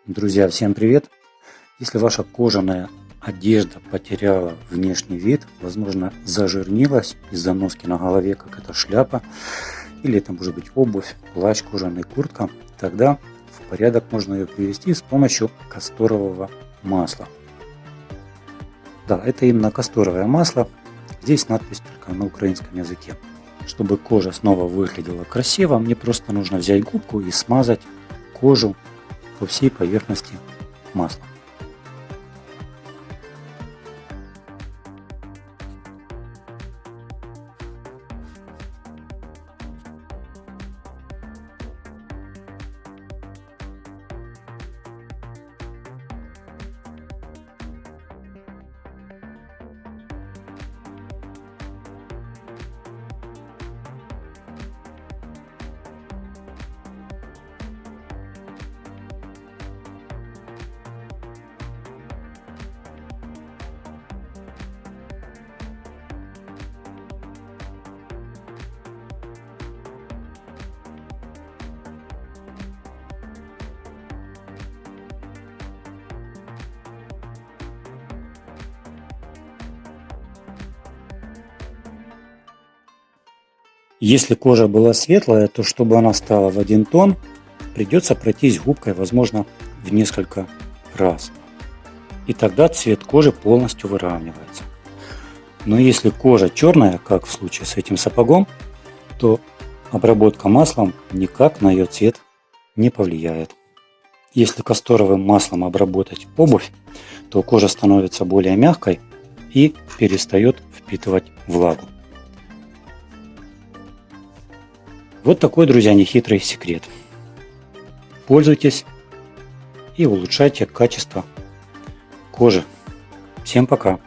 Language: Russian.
Друзья, всем привет! Если ваша кожаная одежда потеряла внешний вид, возможно, зажирнилась из-за носки на голове, как это шляпа, или это может быть обувь, плащ, кожаная куртка, тогда в порядок можно ее привести с помощью касторового масла. Да, это именно касторовое масло. Здесь надпись только на украинском языке. Чтобы кожа снова выглядела красиво, мне просто нужно взять губку и смазать кожу по всей поверхности масла. Если кожа была светлая, то чтобы она стала в один тон, придется пройтись губкой, возможно, в несколько раз. И тогда цвет кожи полностью выравнивается. Но если кожа черная, как в случае с этим сапогом, то обработка маслом никак на ее цвет не повлияет. Если касторовым маслом обработать обувь, то кожа становится более мягкой и перестает впитывать влагу. Вот такой, друзья, нехитрый секрет. Пользуйтесь и улучшайте качество кожи. Всем пока!